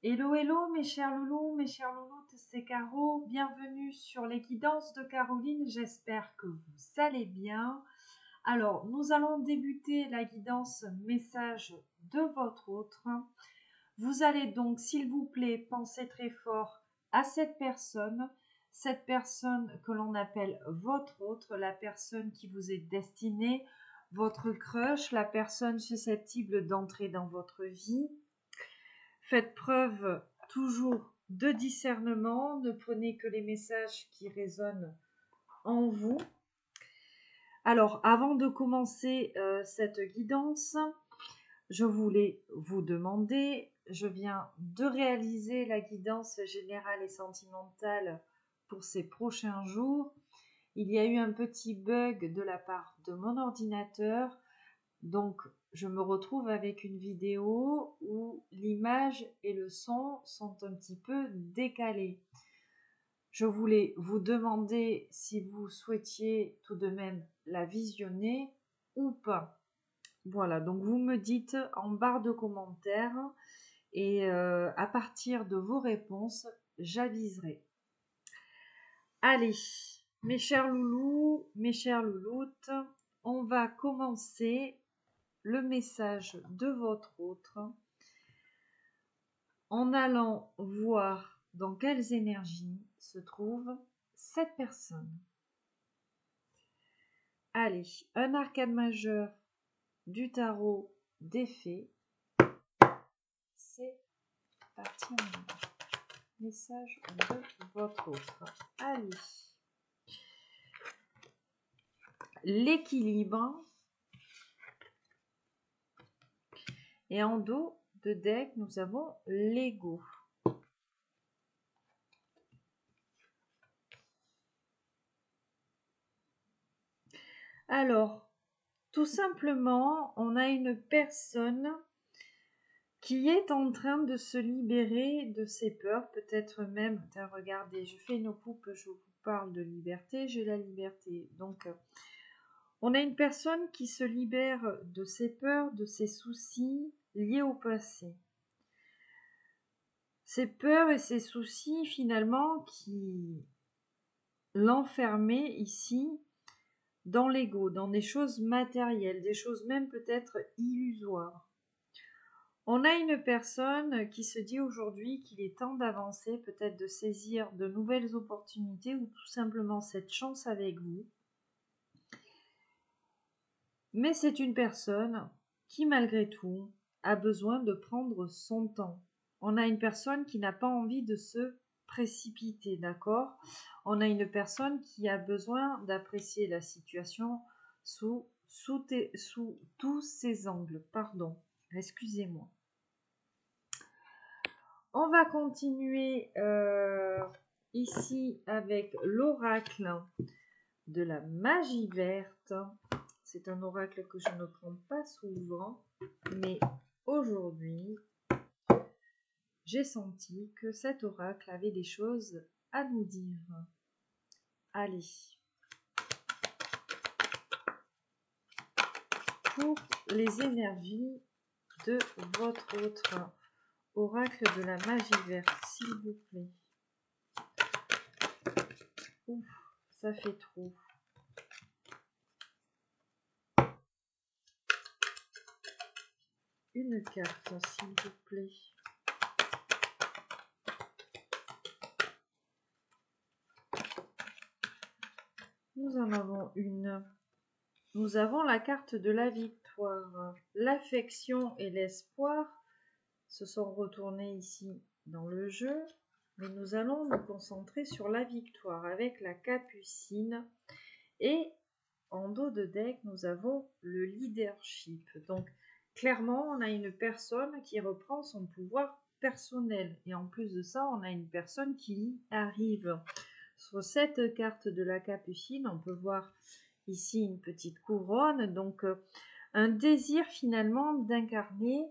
Hello, hello mes chers loulous, mes chères louloutes, c'est Caro. Bienvenue sur les guidances de Caroline. J'espère que vous allez bien. Alors, nous allons débuter la guidance message de votre autre. Vous allez donc, s'il vous plaît, penser très fort à cette personne que l'on appelle votre autre, la personne qui vous est destinée, votre crush, la personne susceptible d'entrer dans votre vie. Faites preuve toujours de discernement, ne prenez que les messages qui résonnent en vous. Alors, avant de commencer cette guidance, je voulais vous demander, je viens de réaliser la guidance générale et sentimentale pour ces prochains jours. Il y a eu un petit bug de la part de mon ordinateur, donc je me retrouve avec une vidéo où l'image et le son sont un petit peu décalés. Je voulais vous demander si vous souhaitiez tout de même la visionner ou pas. Voilà, donc vous me dites en barre de commentaires et à partir de vos réponses, j'aviserai. Allez, mes chers loulous, mes chères louloutes, on va commencer le message de votre autre en allant voir dans quelles énergies se trouve cette personne. Allez, un arcane majeur du tarot des fées. C'est parti. Message de votre autre. Allez. L'équilibre. Et en dos de deck, nous avons l'ego. Alors, tout simplement, on a une personne qui est en train de se libérer de ses peurs, peut-être même, regardez, je fais une coupe, je vous parle de liberté, j'ai la liberté. Donc, on a une personne qui se libère de ses peurs, de ses soucis liés au passé. Ces peurs et ces soucis, finalement, qui l'enfermaient ici dans l'ego, dans des choses matérielles, des choses même peut-être illusoires. On a une personne qui se dit aujourd'hui qu'il est temps d'avancer, peut-être de saisir de nouvelles opportunités ou tout simplement cette chance avec vous. Mais c'est une personne qui, malgré tout, a besoin de prendre son temps. On a une personne qui n'a pas envie de se précipiter, d'accord? On a une personne qui a besoin d'apprécier la situation sous tous ses angles. Pardon, excusez-moi. On va continuer ici avec l'oracle de la magie verte. C'est un oracle que je ne prends pas souvent, mais aujourd'hui, j'ai senti que cet oracle avait des choses à nous dire. Allez. Pour les énergies de votre autre oracle de la magie verte, s'il vous plaît. Ouf, ça fait trop. Une carte, s'il vous plaît. Nous en avons une. Nous avons la carte de la victoire. L'affection et l'espoir se sont retournés ici dans le jeu, mais nous allons nous concentrer sur la victoire avec la capucine. Et en dos de deck, nous avons le leadership. Donc, clairement, on a une personne qui reprend son pouvoir personnel. Et en plus de ça, on a une personne qui y arrive. Sur cette carte de la capucine, on peut voir ici une petite couronne. Donc, un désir finalement d'incarner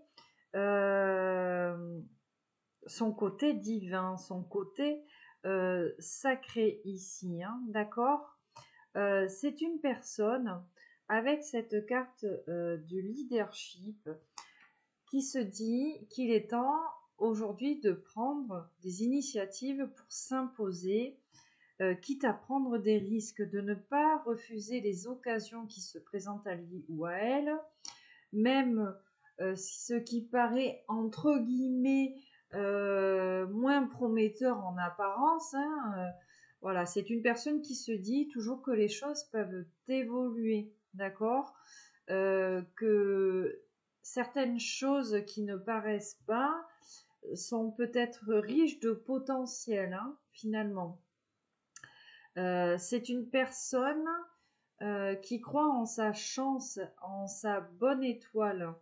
son côté divin, son côté sacré ici. Hein, d'accord ? C'est une personne avec cette carte de leadership qui se dit qu'il est temps aujourd'hui de prendre des initiatives pour s'imposer, quitte à prendre des risques, de ne pas refuser les occasions qui se présentent à lui ou à elle, même ce qui paraît entre guillemets moins prometteur en apparence, hein, voilà, c'est une personne qui se dit toujours que les choses peuvent évoluer, d'accord, que certaines choses qui ne paraissent pas sont peut-être riches de potentiel, hein, finalement. C'est une personne qui croit en sa chance, en sa bonne étoile.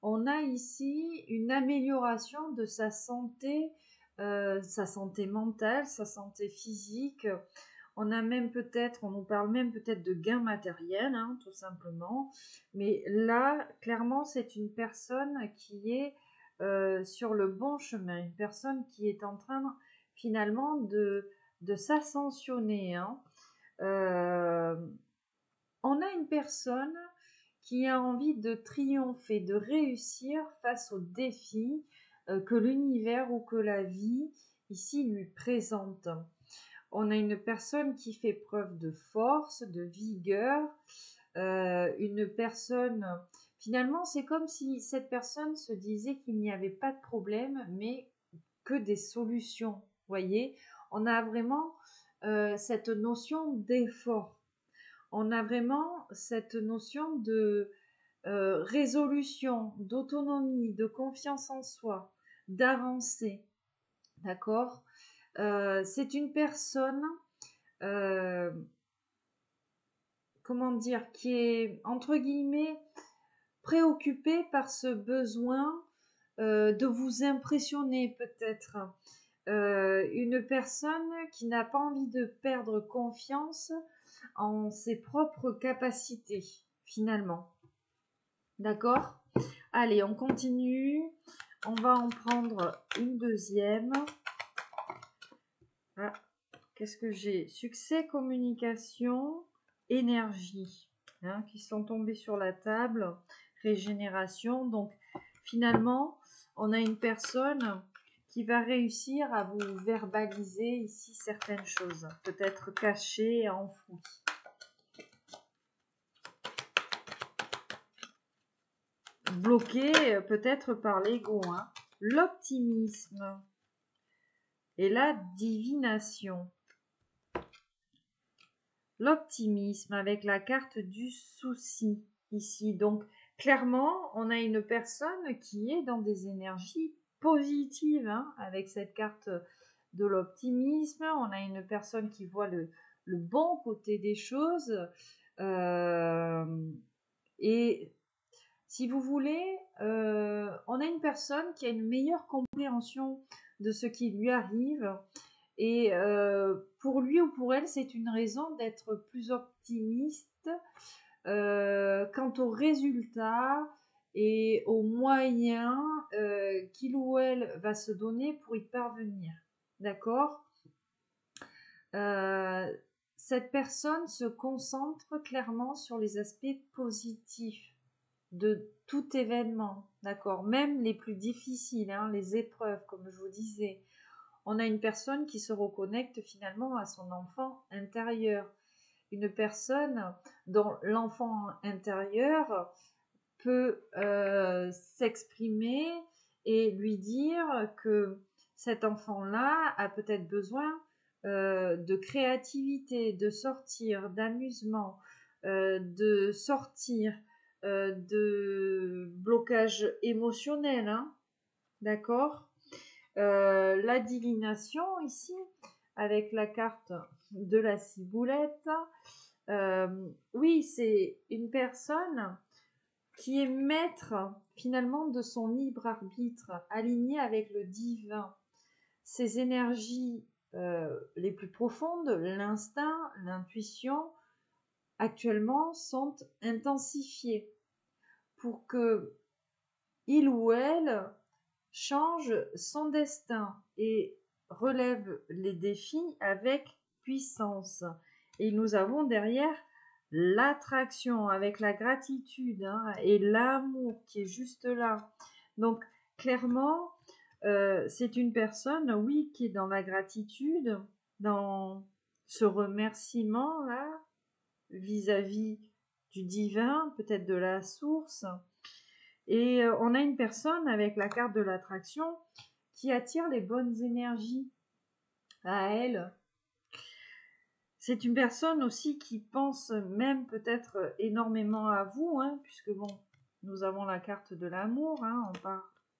On a ici une amélioration de sa santé mentale, sa santé physique. On nous parle même peut-être de gains matériels, hein, tout simplement. Mais là, clairement, c'est une personne qui est sur le bon chemin, une personne qui est en train finalement de s'ascensionner, hein. On a une personne qui a envie de triompher, de réussir face aux défis que l'univers ou que la vie ici lui présente. On a une personne qui fait preuve de force, de vigueur, une personne, finalement c'est comme si cette personne se disait qu'il n'y avait pas de problème, mais que des solutions, voyez. On a vraiment cette notion d'effort. On a vraiment cette notion de résolution, d'autonomie, de confiance en soi, d'avancer, d'accord. C'est une personne, comment dire, qui est entre guillemets préoccupée par ce besoin de vous impressionner peut-être. Une personne qui n'a pas envie de perdre confiance en ses propres capacités, finalement. D'accord? Allez, on continue. On va en prendre une deuxième. Ah, qu'est-ce que j'ai? Succès, communication, énergie, hein, qui sont tombés sur la table. Régénération. Donc, finalement, on a une personne qui va réussir à vous verbaliser ici certaines choses, peut-être cachées et enfouies. Bloqué peut-être par l'ego, hein. L'optimisme et la divination. L'optimisme avec la carte du souci ici. Donc clairement, on a une personne qui est dans des énergies positives, hein, avec cette carte de l'optimisme. On a une personne qui voit le bon côté des choses. Et si vous voulez, on a une personne qui a une meilleure compréhension de ce qui lui arrive. Et pour lui ou pour elle, c'est une raison d'être plus optimiste quant aux résultats et aux moyens qu'il ou elle va se donner pour y parvenir. D'accord ? Cette personne se concentre clairement sur les aspects positifs de tout événement, d'accord, même les plus difficiles, hein, les épreuves, comme je vous disais. On a une personne qui se reconnecte finalement à son enfant intérieur, une personne dont l'enfant intérieur peut s'exprimer et lui dire que cet enfant-là a peut-être besoin de créativité, de sortir, d'amusement, de sortir de blocage émotionnel, hein, d'accord. La divination ici, avec la carte de la ciboulette, oui, c'est une personne qui est maître finalement de son libre arbitre, aligné avec le divin. Ses énergies les plus profondes, l'instinct, l'intuition, actuellement sont intensifiées pour que il ou elle change son destin et relève les défis avec puissance. Et nous avons derrière l'attraction avec la gratitude, hein, et l'amour qui est juste là. Donc clairement, c'est une personne, oui, qui est dans la gratitude, dans ce remerciement là, vis-à-vis du divin, peut-être de la source. Et on a une personne avec la carte de l'attraction qui attire les bonnes énergies à elle. C'est une personne aussi qui pense même peut-être énormément à vous, hein, puisque bon, nous avons la carte de l'amour, hein,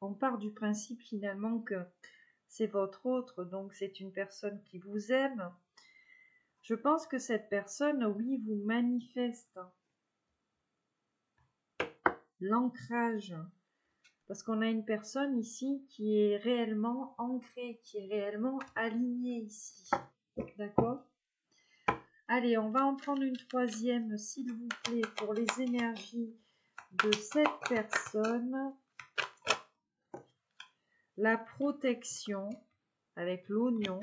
on part du principe finalement que c'est votre autre, donc c'est une personne qui vous aime. Je pense que cette personne, oui, vous manifeste l'ancrage, parce qu'on a une personne ici qui est réellement ancrée, qui est réellement alignée ici, d'accord ? Allez, on va en prendre une troisième, s'il vous plaît, pour les énergies de cette personne. La protection avec l'oignon.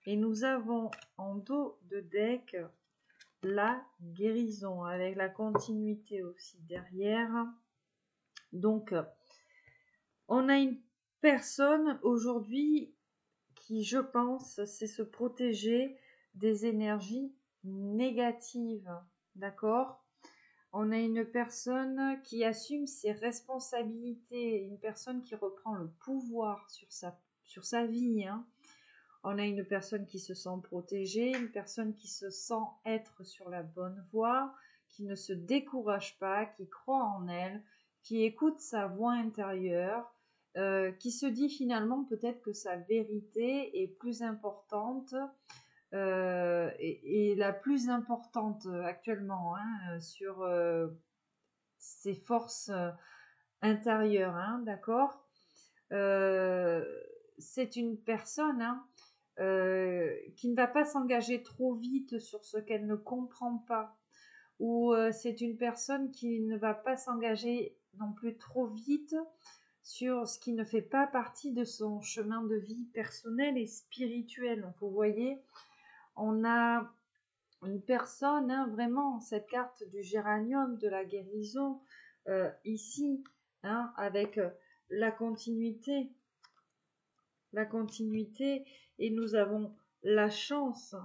Et nous avons en dos de deck la guérison avec la continuité aussi derrière. Donc, on a une personne aujourd'hui qui, je pense, sait se protéger des énergies négatives. D'accord ? On a une personne qui assume ses responsabilités, une personne qui reprend le pouvoir sur sa vie. Hein. On a une personne qui se sent protégée, une personne qui se sent être sur la bonne voie, qui ne se décourage pas, qui croit en elle, qui écoute sa voix intérieure, qui se dit finalement peut-être que sa vérité est plus importante et la plus importante actuellement hein, sur ses forces intérieures, hein, d'accord c'est une personne hein, qui ne va pas s'engager trop vite sur ce qu'elle ne comprend pas, ou c'est une personne qui ne va pas s'engager non plus trop vite sur ce qui ne fait pas partie de son chemin de vie personnel et spirituel. Donc vous voyez, on a une personne, hein, vraiment, cette carte du géranium, de la guérison, ici, hein, avec la continuité, et nous avons la chance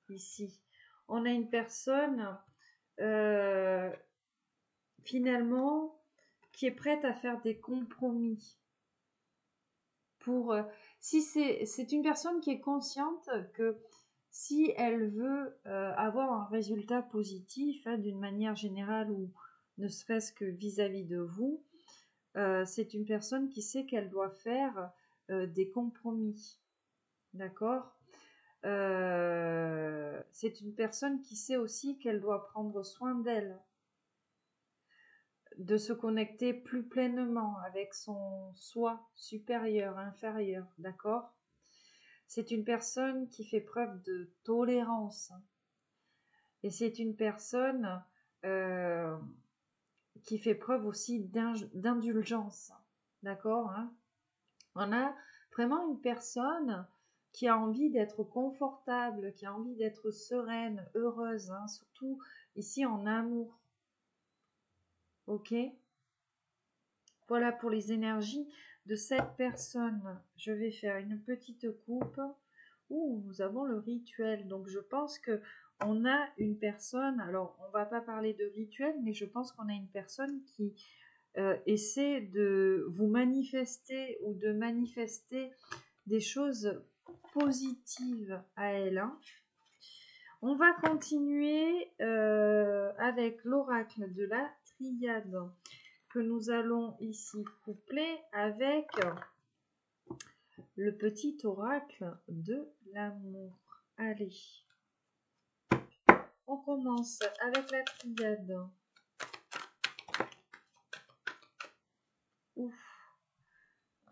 ici. On a une personne finalement qui est prête à faire des compromis pour si c'est une personne qui est consciente que si elle veut avoir un résultat positif hein, d'une manière générale ou ne serait-ce que vis-à-vis de vous, c'est une personne qui sait qu'elle doit faire des compromis. D'accord c'est une personne qui sait aussi qu'elle doit prendre soin d'elle, de se connecter plus pleinement avec son soi supérieur, inférieur, d'accord ? C'est une personne qui fait preuve de tolérance. Et c'est une personne qui fait preuve aussi d'indulgence, d'accord hein ? On a vraiment une personne qui a envie d'être confortable, qui a envie d'être sereine, heureuse, hein, surtout ici en amour. Ok ? Voilà pour les énergies de cette personne. Je vais faire une petite coupe. Nous avons le rituel. Donc je pense que on a une personne, alors on va pas parler de rituel, mais je pense qu'on a une personne qui essaie de vous manifester ou de manifester des choses positives à elle. Hein. On va continuer avec l'oracle de la triade que nous allons ici coupler avec le petit oracle de l'amour. Allez, on commence avec la triade. Ouf.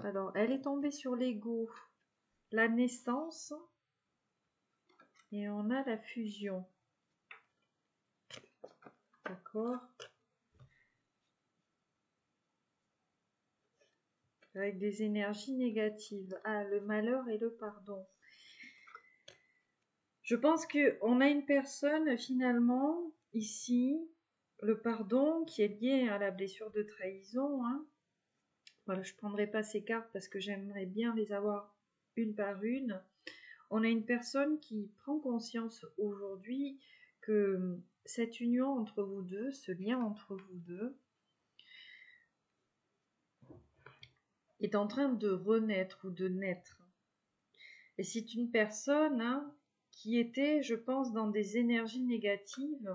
Alors, elle est tombée sur l'ego, la naissance, et on a la fusion. D'accord ? Avec des énergies négatives. Ah, le malheur et le pardon. Je pense qu'on a une personne finalement ici, le pardon qui est lié à la blessure de trahison, hein, Voilà, je ne prendrai pas ces cartes parce que j'aimerais bien les avoir une par une. On a une personne qui prend conscience aujourd'hui que cette union entre vous deux, ce lien entre vous deux, est en train de renaître ou de naître. Et c'est une personne qui était, je pense, dans des énergies négatives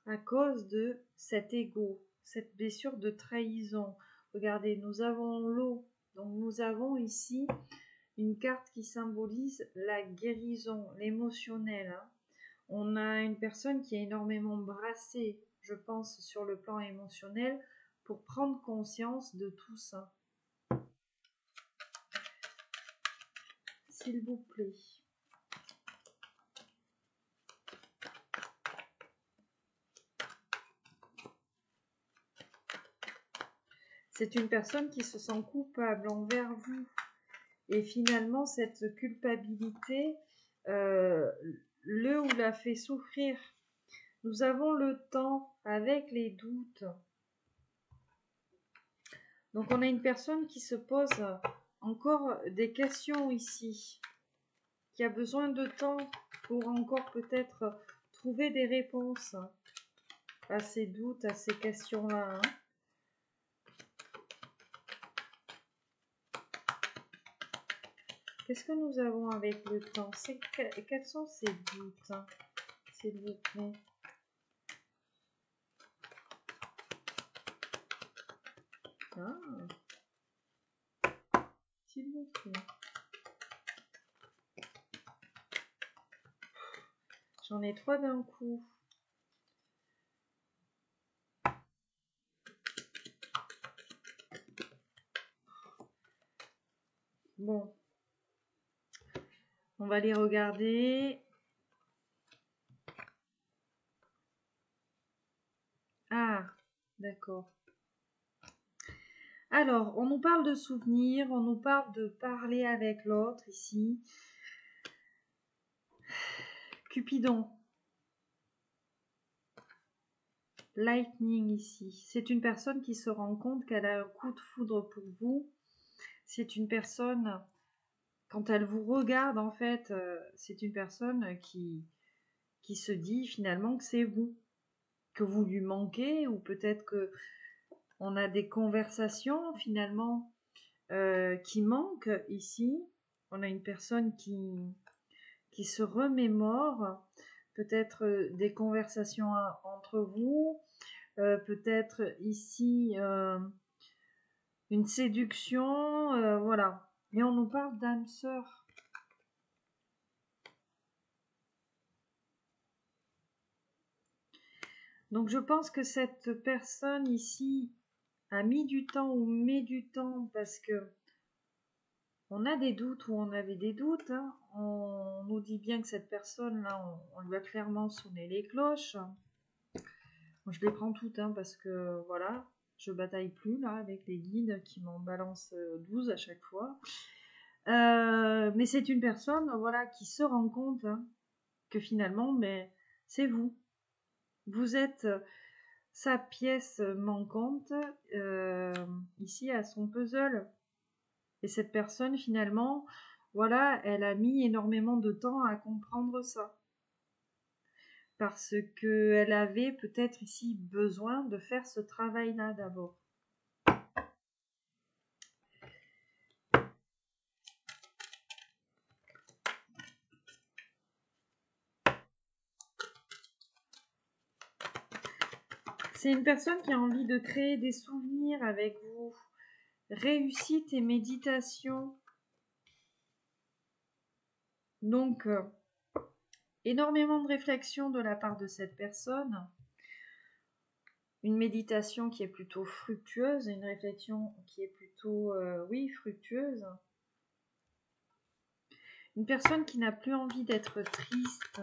à cause de cet ego, cette blessure de trahison. Regardez, nous avons l'eau, donc nous avons ici une carte qui symbolise la guérison, l'émotionnel. On a une personne qui est énormément brassée, je pense, sur le plan émotionnel pour prendre conscience de tout ça. S'il vous plaît. C'est une personne qui se sent coupable envers vous. Et finalement, cette culpabilité le ou la fait souffrir. Nous avons le temps avec les doutes. Donc, on a une personne qui se pose encore des questions ici, qui a besoin de temps pour encore peut-être trouver des réponses à ces doutes, à ces questions-là. Qu'est-ce que nous avons avec le temps? Quels sont ces doutes, s'il vous plaît? S'il vous plaît. J'en ai 3 d'un coup. Bon. On va les regarder. Ah, d'accord. Alors, on nous parle de souvenirs, on nous parle de parler avec l'autre ici. Cupidon. Lightning ici. C'est une personne qui se rend compte qu'elle a un coup de foudre pour vous. C'est une personne, quand elle vous regarde, en fait, c'est une personne qui se dit finalement que c'est vous, que vous lui manquez, ou peut-être que on a des conversations finalement qui manquent ici. On a une personne qui se remémore peut-être des conversations entre vous, peut-être ici une séduction, voilà. Et on nous parle d'âme sœur. Donc je pense que cette personne ici a mis du temps ou met du temps parce que on a des doutes ou on avait des doutes. On nous dit bien que cette personne-là, on lui a clairement sonné les cloches. Moi, je les prends toutes parce que voilà, je bataille plus là avec les guides qui m'en balancent 12 à chaque fois. Mais c'est une personne voilà, qui se rend compte que finalement, c'est vous. Vous êtes sa pièce manquante ici à son puzzle. Et cette personne, finalement, voilà, elle a mis énormément de temps à comprendre ça. Parce qu'elle avait peut-être ici besoin de faire ce travail-là d'abord. C'est une personne qui a envie de créer des souvenirs avec vous. Réussite et méditation. Donc, énormément de réflexion de la part de cette personne. Une méditation qui est plutôt fructueuse, une réflexion qui est plutôt, fructueuse. Une personne qui n'a plus envie d'être triste.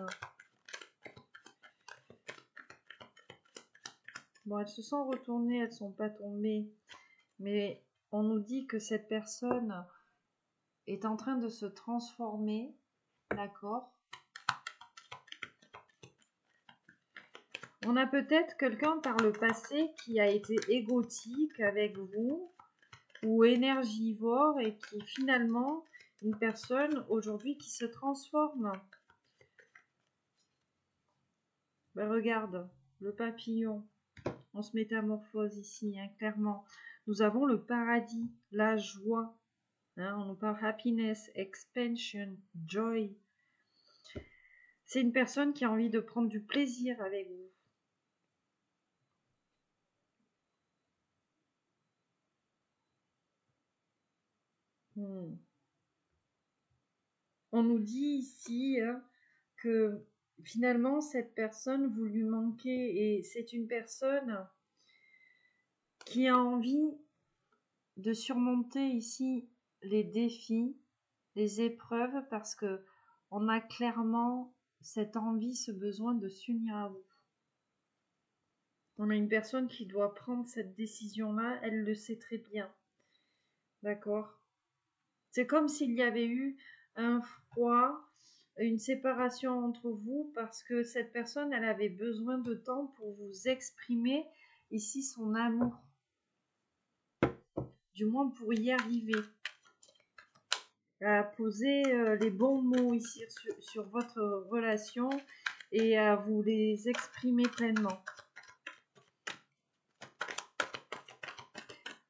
Bon, elles se sont retournées, elles ne sont pas tombées. Mais on nous dit que cette personne est en train de se transformer. D'accord ? On a peut-être quelqu'un par le passé qui a été égotique avec vous, ou énergivore et qui est finalement une personne aujourd'hui qui se transforme. Ben, regarde, le papillon, on se métamorphose ici, hein, clairement. Nous avons le paradis, la joie. Hein, on nous parle happiness, expansion, joy. C'est une personne qui a envie de prendre du plaisir avec vous. On nous dit ici que finalement cette personne, vous lui manquez et c'est une personne qui a envie de surmonter ici les défis, les épreuves parce que on a clairement cette envie, ce besoin de s'unir à vous. On a une personne qui doit prendre cette décision-là, elle le sait très bien. D'accord ? C'est comme s'il y avait eu un froid, une séparation entre vous parce que cette personne, elle avait besoin de temps pour vous exprimer ici son amour. Du moins pour y arriver. À poser les bons mots ici sur votre relation et à vous les exprimer pleinement.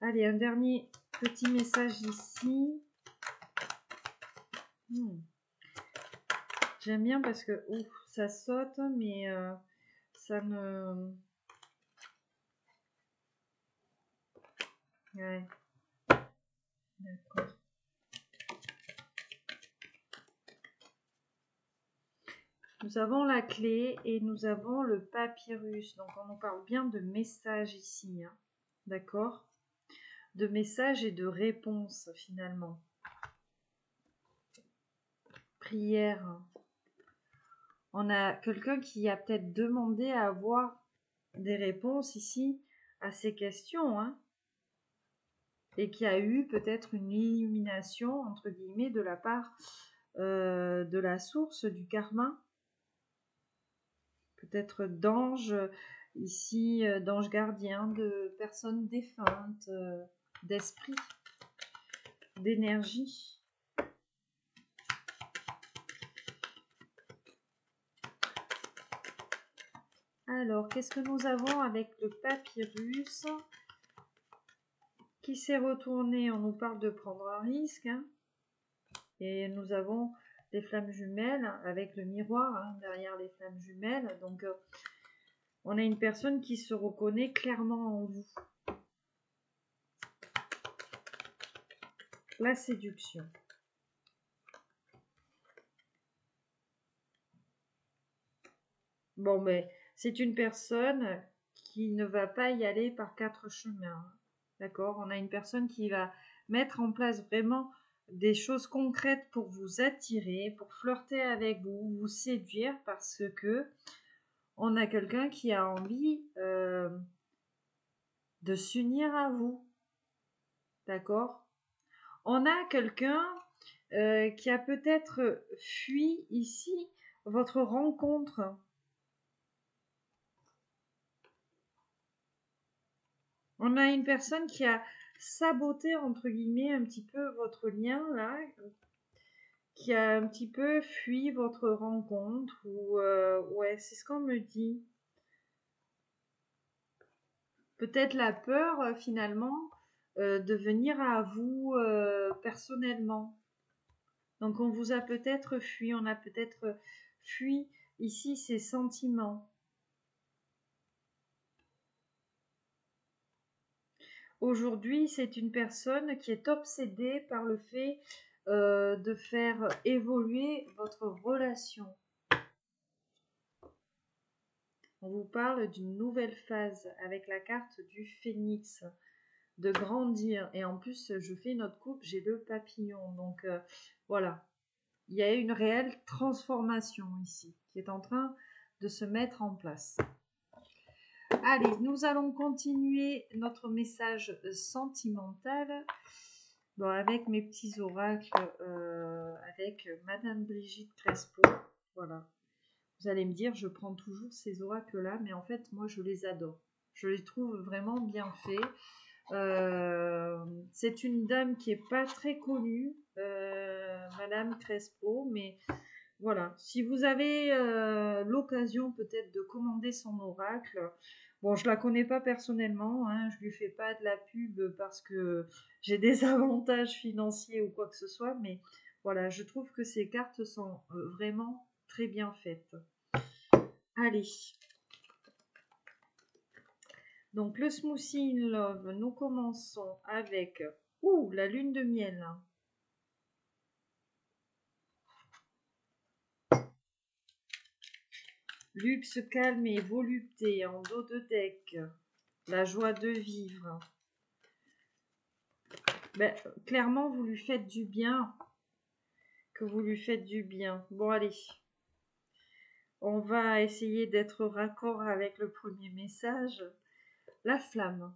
Allez, un dernier petit message ici. J'aime bien parce que ça saute, mais ça ne... Ouais. D'accord. Nous avons la clé et nous avons le papyrus. Donc on nous parle bien de messages ici. Hein. D'accord ? De messages et de réponses finalement. Prière. On a quelqu'un qui a peut-être demandé à avoir des réponses ici à ces questions. Hein, et qui a eu peut-être une illumination, entre guillemets, de la part de la source du karma. Peut-être d'anges, ici, d'anges gardiens, de personnes défuntes, d'esprit, d'énergie. Alors, qu'est-ce que nous avons avec le papyrus qui s'est retourné? On nous parle de prendre un risque. Hein, et nous avons les flammes jumelles avec le miroir hein, derrière les flammes jumelles. Donc, on a une personne qui se reconnaît clairement en vous. La séduction. Bon, mais c'est une personne qui ne va pas y aller par 4 chemins. D'accord ? On a une personne qui va mettre en place vraiment des choses concrètes pour vous attirer, pour flirter avec vous, vous séduire, parce que on a quelqu'un qui a envie de s'unir à vous. D'accord ? On a quelqu'un qui a peut-être fui ici votre rencontre. On a une personne qui a saboté, entre guillemets, un petit peu votre lien, là, qui a un petit peu fui votre rencontre, ou ouais, c'est ce qu'on me dit. Peut-être la peur, finalement, de venir à vous personnellement. Donc on vous a peut-être fui, on a peut-être fui ici ses sentiments. Aujourd'hui, c'est une personne qui est obsédée par le fait de faire évoluer votre relation. On vous parle d'une nouvelle phase avec la carte du phénix, de grandir. Et en plus, je fais une autre coupe, j'ai le papillon. Donc voilà, il y a une réelle transformation ici qui est en train de se mettre en place. Allez, nous allons continuer notre message sentimental bon, avec mes petits oracles, avec Madame Brigitte Crespo. Voilà. Vous allez me dire, je prends toujours ces oracles-là, mais en fait, moi, je les adore. Je les trouve vraiment bien faits. C'est une dame qui est pas très connue, Madame Crespo, mais voilà. Si vous avez l'occasion peut-être de commander son oracle, bon, je la connais pas personnellement, hein, je lui fais pas de la pub parce que j'ai des avantages financiers ou quoi que ce soit, mais voilà, je trouve que ces cartes sont vraiment très bien faites. Allez. Donc le smoothie in love, nous commençons avec la lune de miel. Luxe, calme et volupté en dos de deck. La joie de vivre. Ben, clairement, vous lui faites du bien. Que vous lui faites du bien. Bon, allez. On va essayer d'être raccord avec le premier message. La flamme.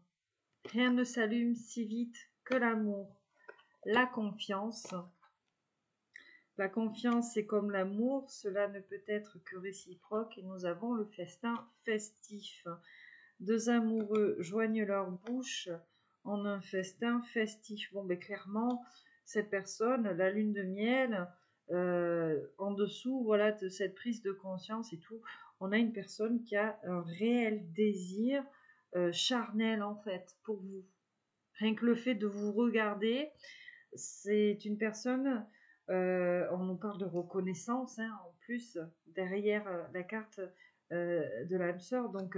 Rien ne s'allume si vite que l'amour. La confiance. La confiance, c'est comme l'amour, cela ne peut être que réciproque et nous avons le festin festif. Deux amoureux joignent leurs bouches en un festin festif. Bon, ben clairement, cette personne, la lune de miel, en dessous, voilà, de cette prise de conscience et tout, on a une personne qui a un réel désir charnel en fait pour vous. Rien que le fait de vous regarder, c'est une personne, on nous parle de reconnaissance, hein, en plus, derrière la carte de l'âme sœur. Donc,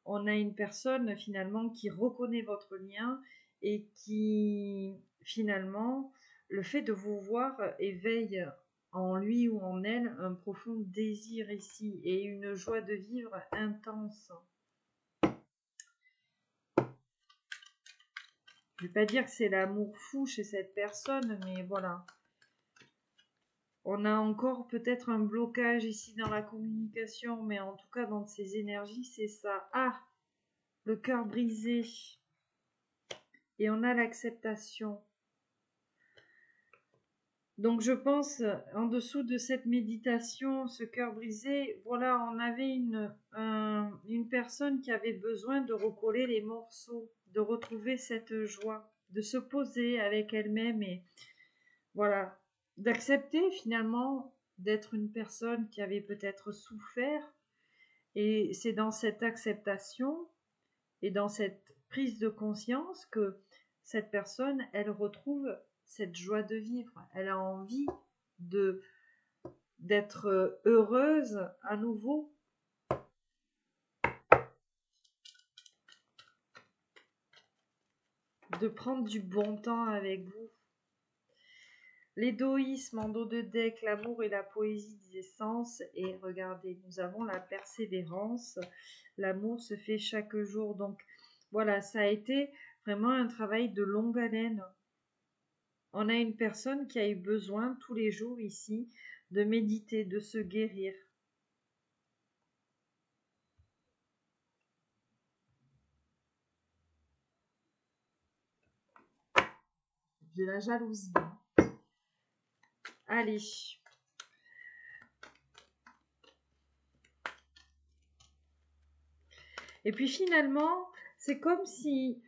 on a une personne finalement qui reconnaît votre lien et qui, finalement, le fait de vous voir éveille en lui ou en elle un profond désir ici et une joie de vivre intense. Je ne vais pas dire que c'est l'amour fou chez cette personne, mais voilà. On a encore peut-être un blocage ici dans la communication, mais en tout cas dans ces énergies, c'est ça. Ah, le cœur brisé. Et on a l'acceptation. Donc je pense, en dessous de cette méditation, ce cœur brisé, voilà, on avait une personne qui avait besoin de recoller les morceaux, de retrouver cette joie, de se poser avec elle-même et voilà, d'accepter finalement d'être une personne qui avait peut-être souffert. Et c'est dans cette acceptation et dans cette prise de conscience que cette personne, elle retrouve cette joie de vivre. Elle a envie d'être heureuse à nouveau. De prendre du bon temps avec vous. L'égoïsme en dos de deck, l'amour et la poésie des essences. Et regardez, nous avons la persévérance. L'amour se fait chaque jour. Donc voilà, ça a été vraiment un travail de longue haleine. On a une personne qui a eu besoin tous les jours ici de méditer, de se guérir. J'ai la jalousie. Allez. Et puis finalement, c'est comme si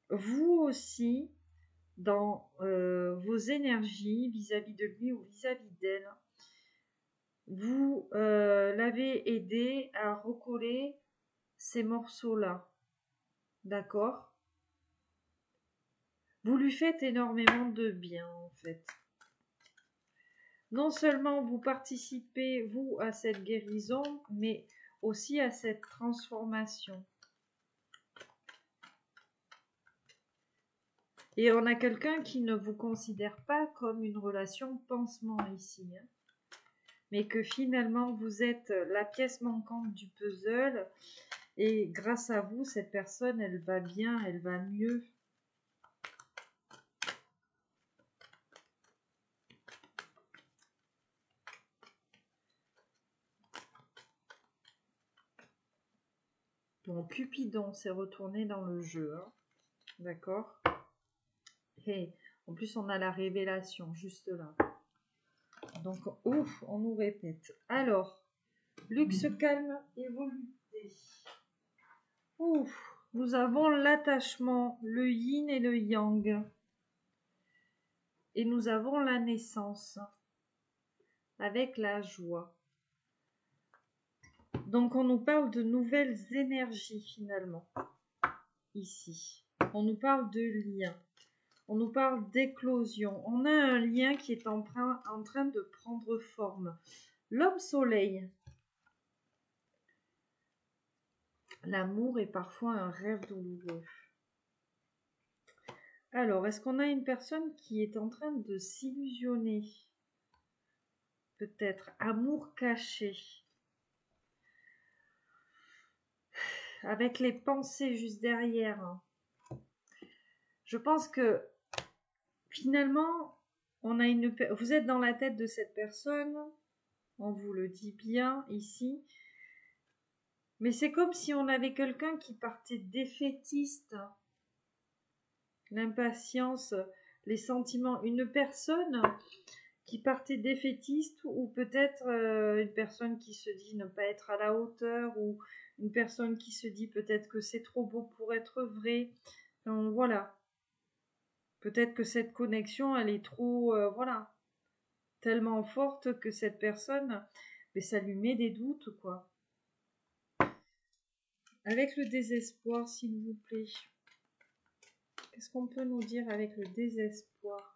vous aussi, dans vos énergies vis-à-vis de lui ou vis-à-vis d'elle, vous l'avez aidé à recoller ces morceaux-là. D'accord? Vous lui faites énormément de bien, en fait. Non seulement vous participez, vous, à cette guérison, mais aussi à cette transformation. Et on a quelqu'un qui ne vous considère pas comme une relation pansement ici, hein, mais que finalement vous êtes la pièce manquante du puzzle et grâce à vous, cette personne, elle va bien, elle va mieux. Bon, Cupidon s'est retourné dans le jeu, hein, d'accord? Et en plus, on a la révélation juste là. Donc, ouf, on nous répète. Alors, luxe, calme et volupté. Ouf, nous avons l'attachement, le yin et le yang. Et nous avons la naissance, avec la joie. Donc on nous parle de nouvelles énergies finalement, ici. On nous parle de lien. On nous parle d'éclosion. On a un lien qui est en train de prendre forme. L'homme soleil. L'amour est parfois un rêve douloureux. Alors, est-ce qu'on a une personne qui est en train de s'illusionner? Peut-être amour caché. Avec les pensées juste derrière. Je pense que finalement, vous êtes dans la tête de cette personne. On vous le dit bien ici. Mais c'est comme si on avait quelqu'un qui partait défaitiste. L'impatience, les sentiments. Une personne qui partait défaitiste ou peut-être une personne qui se dit ne pas être à la hauteur ou une personne qui se dit peut-être que c'est trop beau pour être vrai. Donc, voilà. Peut-être que cette connexion, elle est trop, voilà, tellement forte que cette personne, mais ça lui met des doutes, quoi. Avec le désespoir, s'il vous plaît. Qu'est-ce qu'on peut nous dire avec le désespoir?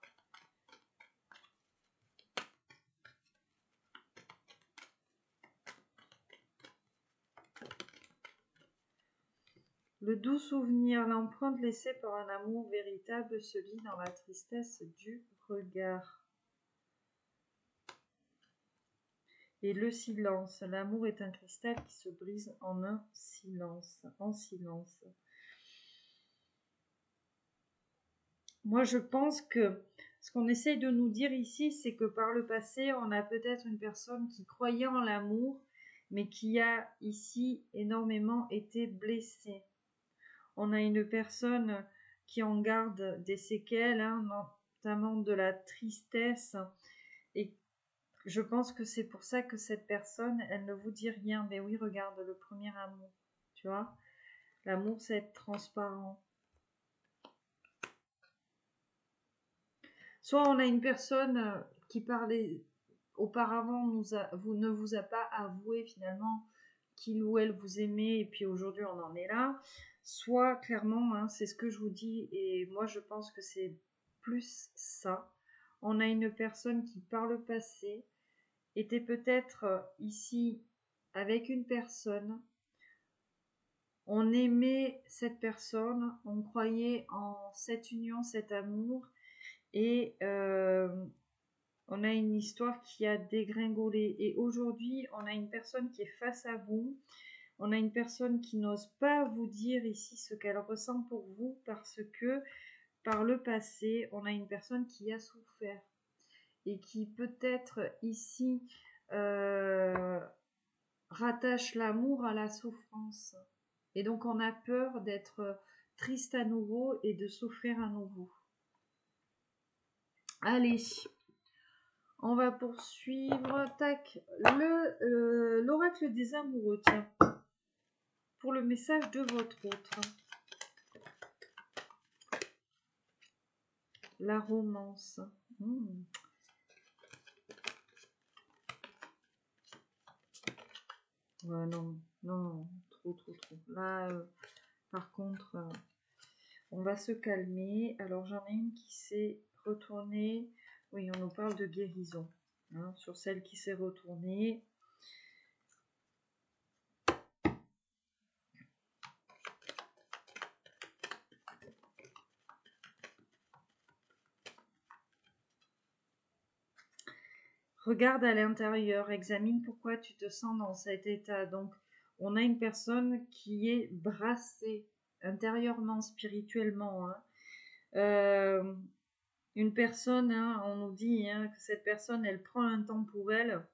Le doux souvenir, l'empreinte laissée par un amour véritable se lit dans la tristesse du regard. Et le silence, l'amour est un cristal qui se brise en un silence, en silence. Moi, je pense que ce qu'on essaye de nous dire ici, c'est que par le passé, on a peut-être une personne qui croyait en l'amour, mais qui a ici énormément été blessée. On a une personne qui en garde des séquelles, hein, notamment de la tristesse. Et je pense que c'est pour ça que cette personne, elle ne vous dit rien. Mais oui, regarde, le premier amour, tu vois. L'amour, c'est être transparent. Soit on a une personne qui parlait auparavant, ne vous a pas avoué finalement qu'il ou elle vous aimait et puis aujourd'hui on en est là. Soit clairement, hein, c'est ce que je vous dis et moi je pense que c'est plus ça. On a une personne qui par le passé était peut-être ici avec une personne. On aimait cette personne, on croyait en cette union, cet amour. Et on a une histoire qui a dégringolé. Et aujourd'hui, on a une personne qui est face à vous. On a une personne qui n'ose pas vous dire ici ce qu'elle ressent pour vous parce que par le passé, on a une personne qui a souffert et qui peut-être ici rattache l'amour à la souffrance. Et donc on a peur d'être triste à nouveau et de souffrir à nouveau. Allez, on va poursuivre. Tac, l'oracle des amoureux, tiens. Pour le message de votre autre. La romance. Ouais, non, trop. Là, par contre, on va se calmer. Alors, j'en ai une qui s'est retournée. Oui, on nous parle de guérison. Hein, sur celle qui s'est retournée. Regarde à l'intérieur, examine pourquoi tu te sens dans cet état. Donc, on a une personne qui est brassée intérieurement, spirituellement. Hein. Une personne, hein, on nous dit hein, que cette personne, elle prend un temps pour elle.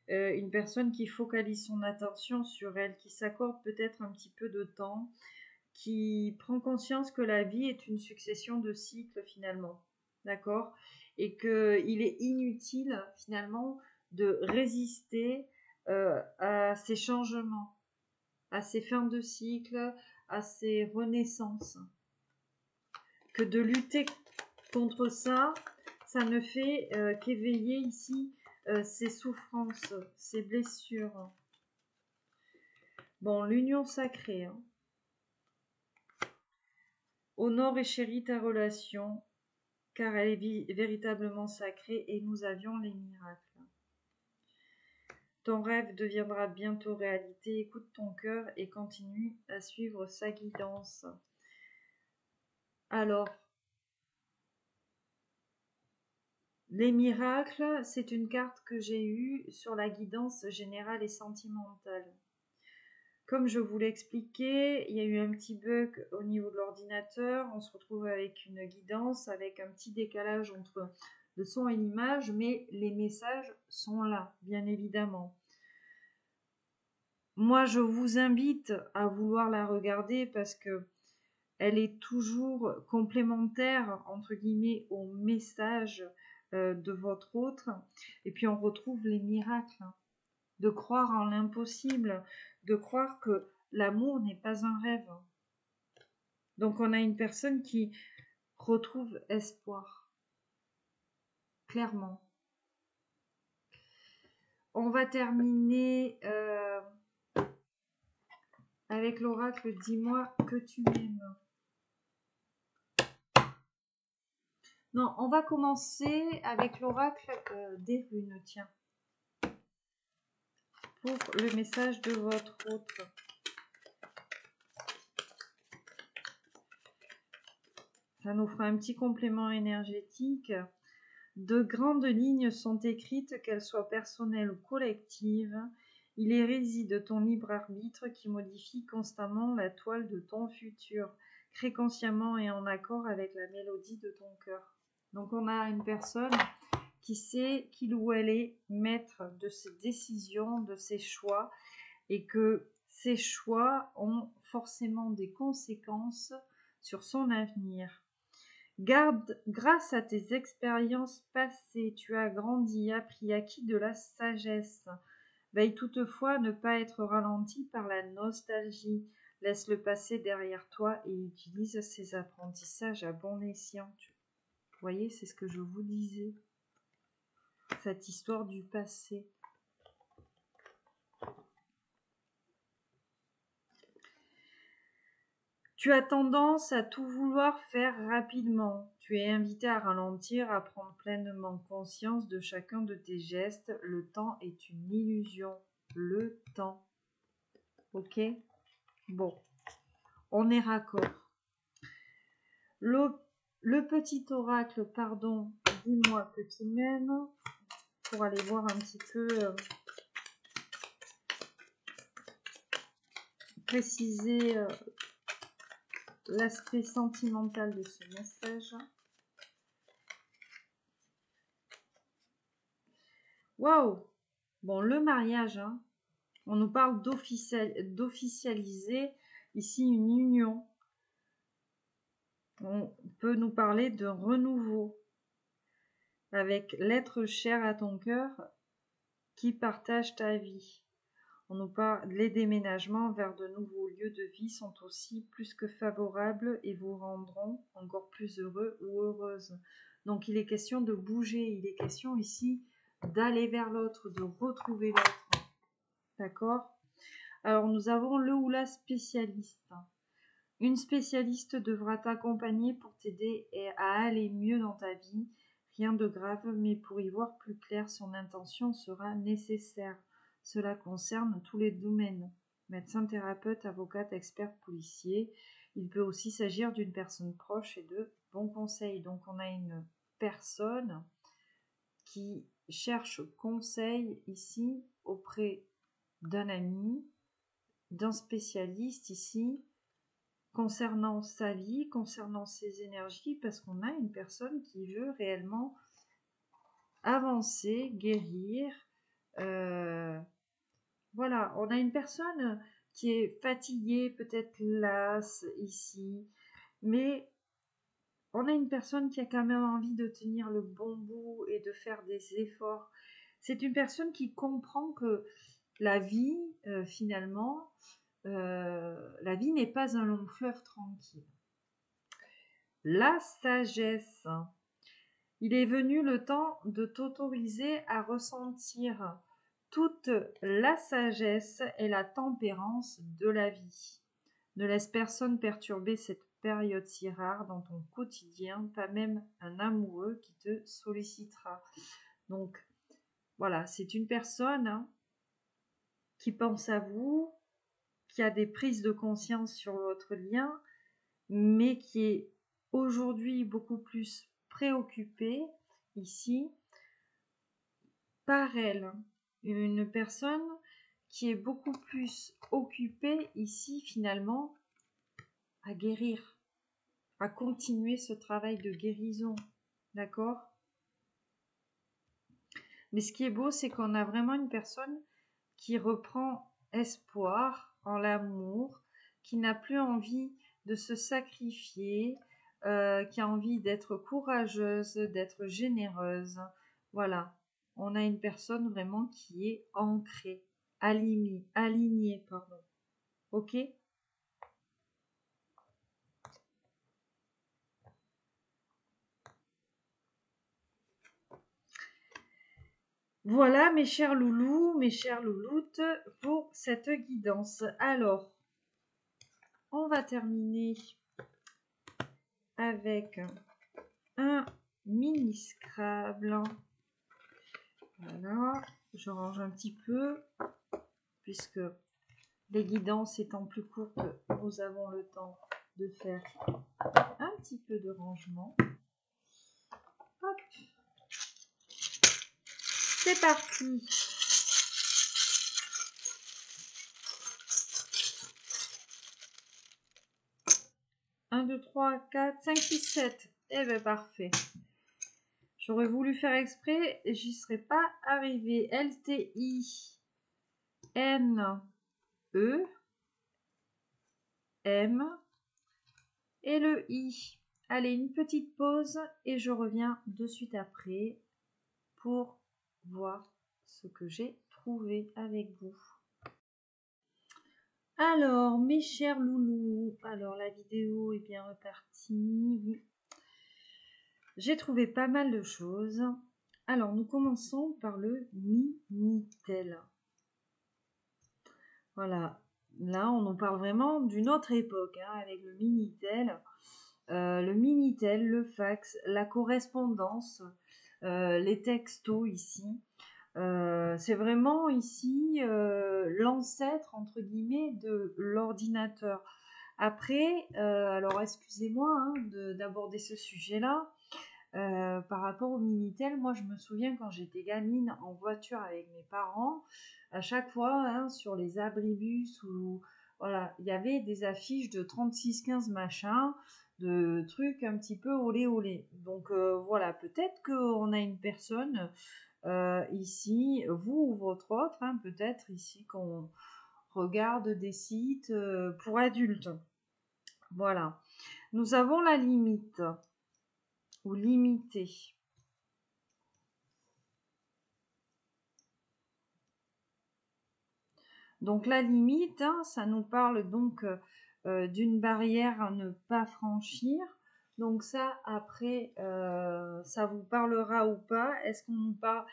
Une personne qui focalise son attention sur elle, qui s'accorde peut-être un petit peu de temps, qui prend conscience que la vie est une succession de cycles finalement. D'accord ? Et qu'il est inutile finalement de résister à ces changements, à ces fins de cycle, à ces renaissances. Que de lutter contre ça, ça ne fait qu'éveiller ici ces souffrances, ces blessures. Bon, l'union sacrée. Hein. Honore et chéris ta relation, car elle est véritablement sacrée et nous avions les miracles. Ton rêve deviendra bientôt réalité. Écoute ton cœur et continue à suivre sa guidance. Alors, les miracles, c'est une carte que j'ai eue sur la guidance générale et sentimentale. Comme je vous l'ai expliqué, il y a eu un petit bug au niveau de l'ordinateur. On se retrouve avec une guidance, avec un petit décalage entre le son et l'image, mais les messages sont là, bien évidemment. Moi, je vous invite à vouloir la regarder parce que elle est toujours complémentaire, entre guillemets, au message de votre autre. Et puis, on retrouve les miracles. De croire en l'impossible, de croire que l'amour n'est pas un rêve. Donc on a une personne qui retrouve espoir, clairement. On va terminer avec l'oracle « Dis-moi que tu m'aimes ». Non, on va commencer avec l'oracle des runes, tiens. Pour le message de votre autre. Ça nous fera un petit complément énergétique. De grandes lignes sont écrites, qu'elles soient personnelles ou collectives. Il est réside ton libre arbitre qui modifie constamment la toile de ton futur. Crée consciemment et en accord avec la mélodie de ton cœur. Donc on a une personne qui sait qu'il ou elle est maître de ses décisions, de ses choix, et que ces choix ont forcément des conséquences sur son avenir. Grâce à tes expériences passées, tu as grandi, appris, acquis de la sagesse. Veille toutefois à ne pas être ralenti par la nostalgie. Laisse le passé derrière toi et utilise ces apprentissages à bon escient. Vous voyez, c'est ce que je vous disais. Cette histoire du passé. Tu as tendance à tout vouloir faire rapidement. Tu es invité à ralentir, à prendre pleinement conscience de chacun de tes gestes. Le temps est une illusion. Le temps. Ok? Bon. On est raccord. Le petit oracle, pardon, dis-moi que tu m'aimes. Pour aller voir un petit peu... préciser... l'aspect sentimental de ce message. Waouh! Bon, le mariage, hein. On nous parle d'officialiser ici une union. On peut nous parler d'un renouveau avec l'être cher à ton cœur qui partage ta vie. On nous parle, les déménagements vers de nouveaux lieux de vie sont aussi plus que favorables et vous rendront encore plus heureux ou heureuse. Donc il est question de bouger, il est question ici d'aller vers l'autre, de retrouver l'autre. D'accord? Alors nous avons le ou la spécialiste. Une spécialiste devra t'accompagner pour t'aider à aller mieux dans ta vie. Rien de grave, mais pour y voir plus clair, son intention sera nécessaire. Cela concerne tous les domaines. Médecin, thérapeute, avocate, expert, policier. Il peut aussi s'agir d'une personne proche et de bons conseils. Donc on a une personne qui cherche conseil ici auprès d'un ami, d'un spécialiste ici, concernant sa vie, concernant ses énergies, parce qu'on a une personne qui veut réellement avancer, guérir. Voilà, on a une personne qui est fatiguée, peut-être lasse ici, mais on a une personne qui a quand même envie de tenir le bon bout et de faire des efforts. C'est une personne qui comprend que la vie, finalement, la vie n'est pas un long fleuve tranquille. La sagesse. Il est venu le temps de t'autoriser à ressentir toute la sagesse et la tempérance de la vie. Ne laisse personne perturber cette période si rare dans ton quotidien, pas même un amoureux qui te sollicitera. Donc, voilà, c'est une personne qui pense à vous, qui a des prises de conscience sur votre lien, mais qui est aujourd'hui beaucoup plus préoccupée ici par elle. Une personne qui est beaucoup plus occupée ici finalement à guérir, à continuer ce travail de guérison. D'accord ? Mais ce qui est beau, c'est qu'on a vraiment une personne qui reprend espoir en l'amour, qui n'a plus envie de se sacrifier, qui a envie d'être courageuse, d'être généreuse. Voilà, on a une personne vraiment qui est ancrée, alignée, pardon. Ok ? Voilà mes chers loulous, mes chères louloutes, pour cette guidance. Alors, on va terminer avec un mini Scrabble. Voilà, je range un petit peu, puisque les guidances étant plus courtes, nous avons le temps de faire un petit peu de rangement. Hop. C'est parti. 1, 2, 3, 4, 5, 6, 7. Eh bien, parfait. J'aurais voulu faire exprès, j'y serais pas arrivée. L-T-I-N-E M et le I. Allez, une petite pause et je reviens de suite après pour voir ce que j'ai trouvé avec vous. Alors, mes chers loulous, alors la vidéo est bien repartie. Oui. J'ai trouvé pas mal de choses. Alors, nous commençons par le Minitel. Voilà, là, on nous parle vraiment d'une autre époque avec le Minitel. Le Minitel, le fax, la correspondance, les textos ici. C'est vraiment ici l'ancêtre, entre guillemets, de l'ordinateur. Après, alors excusez-moi d'aborder ce sujet-là. Par rapport au Minitel, moi je me souviens quand j'étais gamine en voiture avec mes parents, à chaque fois sur les abribus ou voilà, il y avait des affiches de 3615 machin, de trucs un petit peu olé olé. Donc voilà, peut-être qu'on a une personne ici, vous ou votre autre, peut-être ici qu'on regarde des sites pour adultes. Voilà. Nous avons la limite ou limité. Donc la limite, ça nous parle donc d'une barrière à ne pas franchir. Donc ça, après, ça vous parlera ou pas. Est-ce qu'on nous parle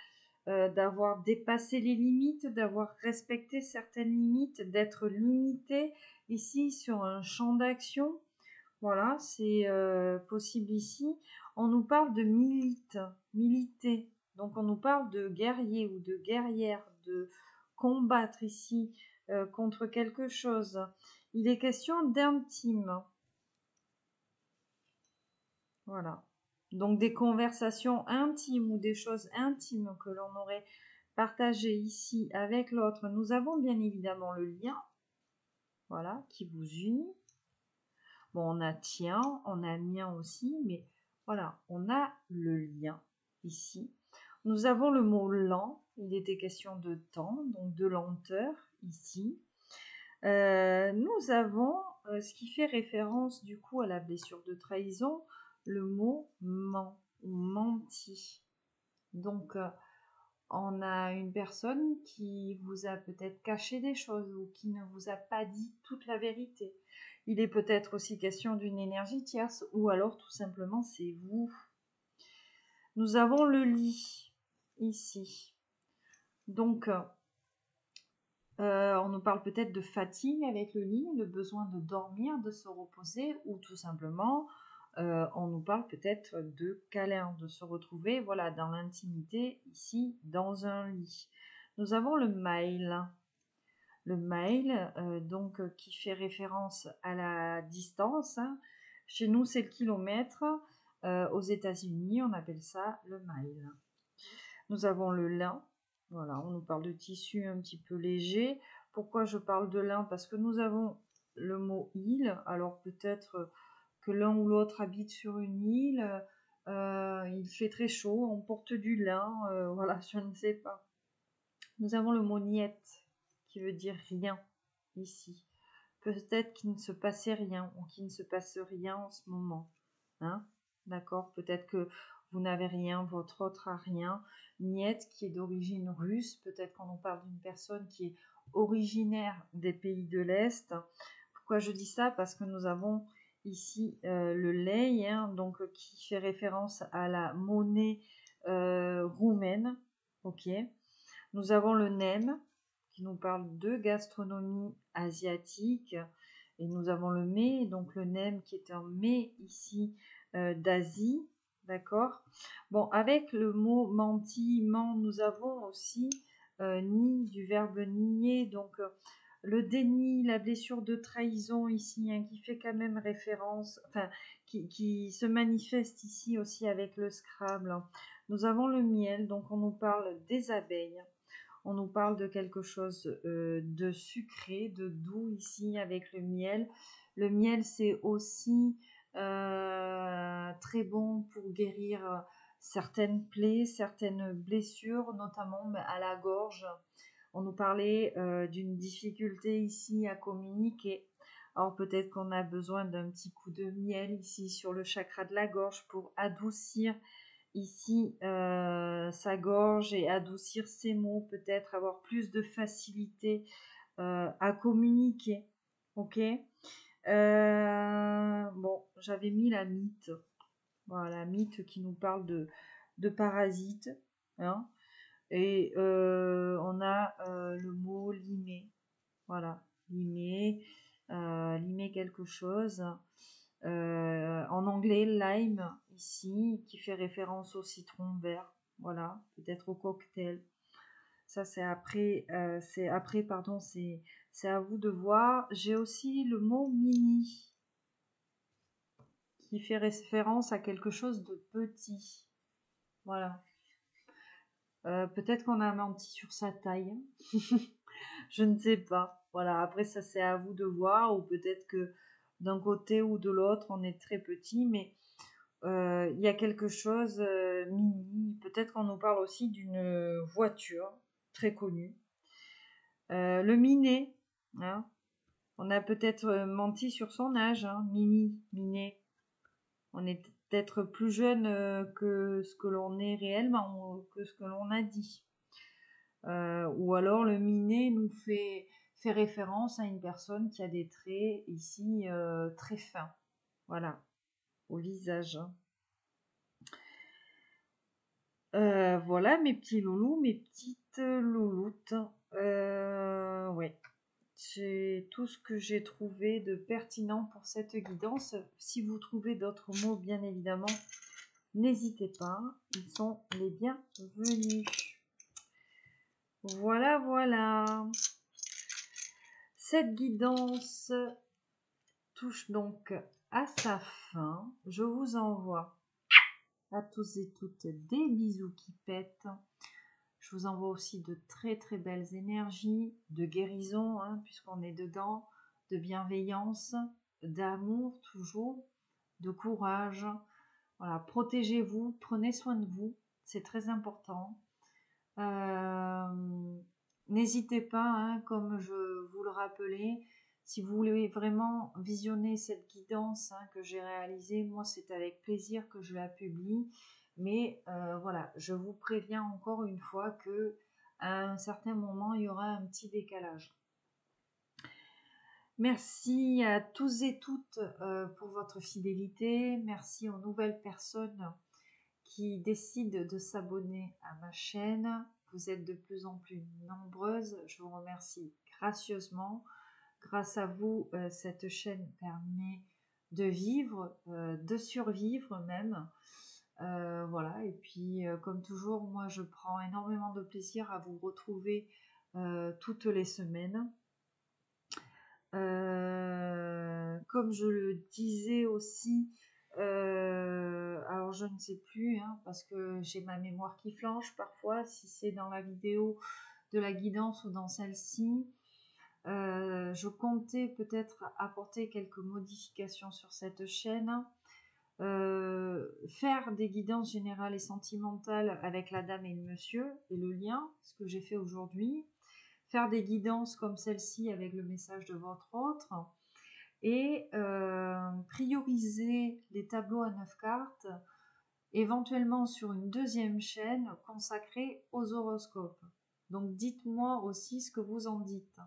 d'avoir dépassé les limites, d'avoir respecté certaines limites, d'être limité ici sur un champ d'action? Voilà, c'est possible ici. On nous parle de militer. Donc on nous parle de guerrier ou de guerrière, de combattre ici contre quelque chose. Il est question d'intime. Voilà. Donc des conversations intimes ou des choses intimes que l'on aurait partagées ici avec l'autre. Nous avons bien évidemment le lien, voilà, qui vous unit. Bon, on a tien, on a mien aussi, mais voilà, on a le lien ici. Nous avons le mot lent, il était question de temps, donc de lenteur ici. Nous avons, ce qui fait référence du coup à la blessure de trahison, le mot ment ou menti. Donc, on a une personne qui vous a peut-être caché des choses ou qui ne vous a pas dit toute la vérité. Il est peut-être aussi question d'une énergie tierce ou alors tout simplement c'est vous. Nous avons le lit ici. Donc, on nous parle peut-être de fatigue avec le lit, le besoin de dormir, de se reposer, ou tout simplement, on nous parle peut-être de câlin, de se retrouver, voilà, dans l'intimité, ici, dans un lit. Nous avons le mile. Le mile, donc, qui fait référence à la distance. Hein. Chez nous, c'est le kilomètre. Aux États-Unis, on appelle ça le mile. Nous avons le lin. Voilà, on nous parle de tissu un petit peu léger. Pourquoi je parle de lin? Parce que nous avons le mot île. Alors peut-être que l'un ou l'autre habite sur une île. Il fait très chaud, on porte du lin. Voilà, je ne sais pas. Nous avons le mot niet, qui veut dire rien ici. Peut-être qu'il ne se passait rien ou qu'il ne se passe rien en ce moment. Hein? D'accord? Peut-être que vous n'avez rien, votre autre a rien. Niet, qui est d'origine russe, peut-être qu'on nous parle d'une personne qui est originaire des pays de l'Est. Pourquoi je dis ça? Parce que nous avons ici le lei, hein, donc, qui fait référence à la monnaie roumaine. Ok. Nous avons le nem, qui nous parle de gastronomie asiatique. Et nous avons le mets, donc le nem qui est un mets ici d'Asie. D'accord. Bon, avec le mot mentir, nous avons aussi ni du verbe nier, donc le déni, la blessure de trahison ici, hein, qui fait quand même référence, enfin, qui se manifeste ici aussi avec le Scrabble. Nous avons le miel, donc on nous parle des abeilles. On nous parle de quelque chose de sucré, de doux ici avec le miel. Le miel, c'est aussi très bon pour guérir certaines plaies, certaines blessures, notamment à la gorge. On nous parlait d'une difficulté ici à communiquer. Alors peut-être qu'on a besoin d'un petit coup de miel ici sur le chakra de la gorge pour adoucir ici sa gorge et adoucir ses mots, peut-être avoir plus de facilité à communiquer. Ok. Bon, j'avais mis la mythe. Voilà, la mythe qui nous parle de parasites. Hein, et on a le mot limer. Voilà, limer quelque chose. En anglais, lime, ici, qui fait référence au citron vert. Voilà, peut-être au cocktail. Ça, c'est après, pardon, c'est à vous de voir. J'ai aussi le mot mini, qui fait référence à quelque chose de petit. Voilà. Peut-être qu'on a menti sur sa taille. Je ne sais pas. Voilà, après, ça, c'est à vous de voir. Ou peut-être que d'un côté ou de l'autre, on est très petit, mais il y a quelque chose mini. Peut-être qu'on nous parle aussi d'une voiture très connue. Le minet, hein. On a peut-être menti sur son âge, hein. Minet. On est peut-être plus jeune que ce que l'on est réellement, ou que ce que l'on a dit. Ou alors le minet nous fait référence à une personne qui a des traits ici très fins. Voilà, au visage. Voilà mes petits loulous, mes petites louloutes. Ouais, c'est tout ce que j'ai trouvé de pertinent pour cette guidance. Si vous trouvez d'autres mots, bien évidemment, n'hésitez pas. Ils sont les bienvenus. Voilà, voilà. Cette guidance touche donc à sa fin. Je vous envoie à tous et toutes des bisous qui pètent. Je vous envoie aussi de très très belles énergies, de guérison, hein, puisqu'on est dedans, de bienveillance, d'amour toujours, de courage. Voilà, protégez-vous, prenez soin de vous, c'est très important. N'hésitez pas, hein, comme je vous le rappelais, si vous voulez vraiment visionner cette guidance, hein, que j'ai réalisée, moi c'est avec plaisir que je la publie. Mais voilà, je vous préviens encore une fois que à un certain moment, il y aura un petit décalage. Merci à tous et toutes pour votre fidélité. Merci aux nouvelles personnes qui décident de s'abonner à ma chaîne. Vous êtes de plus en plus nombreuses. Je vous remercie gracieusement. Grâce à vous, cette chaîne permet de vivre, de survivre même. Voilà, et puis comme toujours, moi je prends énormément de plaisir à vous retrouver toutes les semaines. Comme je le disais aussi, alors je ne sais plus, hein, parce que j'ai ma mémoire qui flanche parfois, si c'est dans la vidéo de la guidance ou dans celle-ci. Je comptais peut-être apporter quelques modifications sur cette chaîne. Faire des guidances générales et sentimentales avec la dame et le monsieur et le lien, ce que j'ai fait aujourd'hui. Faire des guidances comme celle-ci avec le message de votre autre. Et prioriser les tableaux à 9 cartes, éventuellement sur une deuxième chaîne consacrée aux horoscopes. Donc dites-moi aussi ce que vous en dites.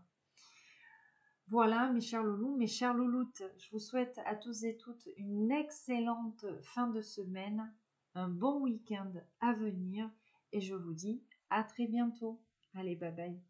Voilà mes chers loulous, mes chères louloutes, je vous souhaite à tous et toutes une excellente fin de semaine, un bon week-end à venir et je vous dis à très bientôt. Allez, bye bye.